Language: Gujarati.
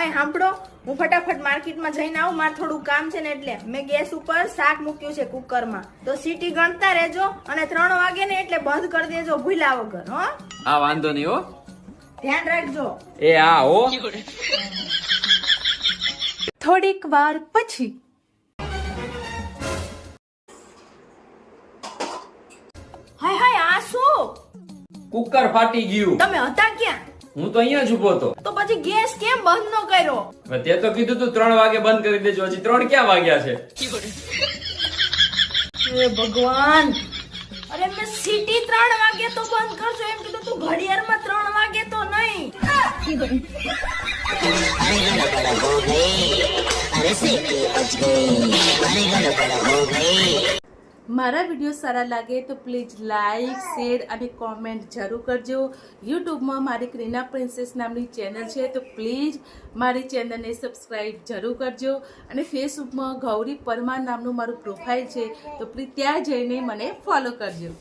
અહીં સાંભળો, હું ફટાફટ માર્કેટમાં જઈને આવું, મારે થોડું કામ છે ને એટલે મેં ગેસ ઉપર શાક મૂક્યું છે કુકરમાં, તો સીટી ગણતા રહેજો અને 3 વાગે ને એટલે બંધ કરી દેજો ભૂલ્યા વગર. હો હા વાંધો નહીં હો. ધ્યાન રાખજો. એ હા હો. થોડીક વાર પછી હાય હાય, આ શું? કુકર ફાટી ગયું. તમે હતા ક્યાં? હું તો અહીંયા જ ઉભો હતો. તો પછી ગેસ કેમ બંધ ન કર્યો? હવે તે તો કીધું તું 3 વાગે બંધ કરી દેજો, હજી 3 ક્યાં વાગ્યા છે? હે ભગવાન, અરે મેં સીટી 3 વાગે તો બંધ કરજો એમ કીધું, તું ઘડિયાળમાં 3 વાગે તો નહીં. મારા વિડીયો સારા લાગે તો પ્લીઝ લાઈક, શેર અને કોમેન્ટ જરૂર કરજો. યુટ્યુબમાં મારી ક્રીના પ્રિન્સેસ નામની ચેનલ છે, તો પ્લીઝ મારી ચેનલને સબસ્ક્રાઈબ જરૂર કરજો. અને ફેસબુકમાં ગૌરી પરમાર નામનું મારું પ્રોફાઇલ છે, તો પ્લીઝ ત્યાં જઈને મને ફોલો કરજો.